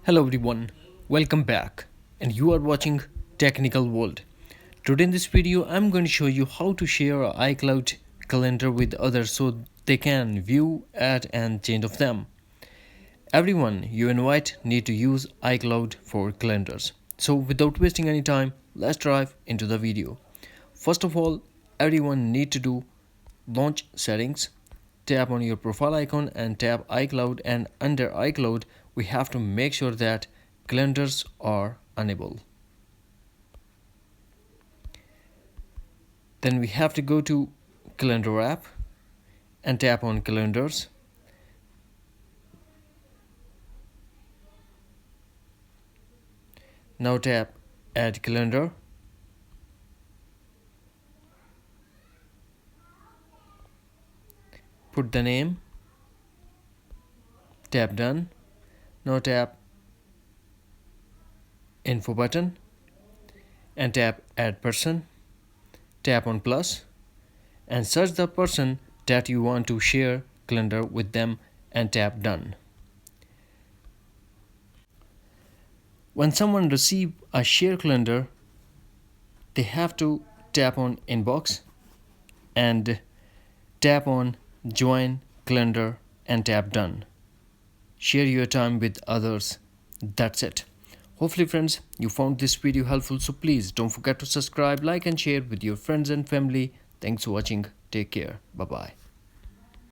Hello everyone, welcome back, and you are watching Technical World. Today in this video I'm going to show you how to share a iCloud calendar with others so they can view, add and change of them. Everyone you invite need to use iCloud for calendars. So without wasting any time, let's dive into the video. First of all, everyone need to do launch settings. Tap on your profile icon and tap iCloud, and under iCloud we have to make sure that calendars are enabled. Then we have to go to calendar app and tap on calendars. Now tap add calendar. Put the name. Tap done. Now tap info button and tap add person. Tap on plus and search the person that you want to share calendar with them and tap done. When someone receives a share calendar, they have to tap on inbox and tap on join calendar and tap done. Share your time with others. That's it. Hopefully friends, you found this video helpful, so please don't forget to subscribe, like and share with your friends and family. Thanks for watching. Take care. Bye bye.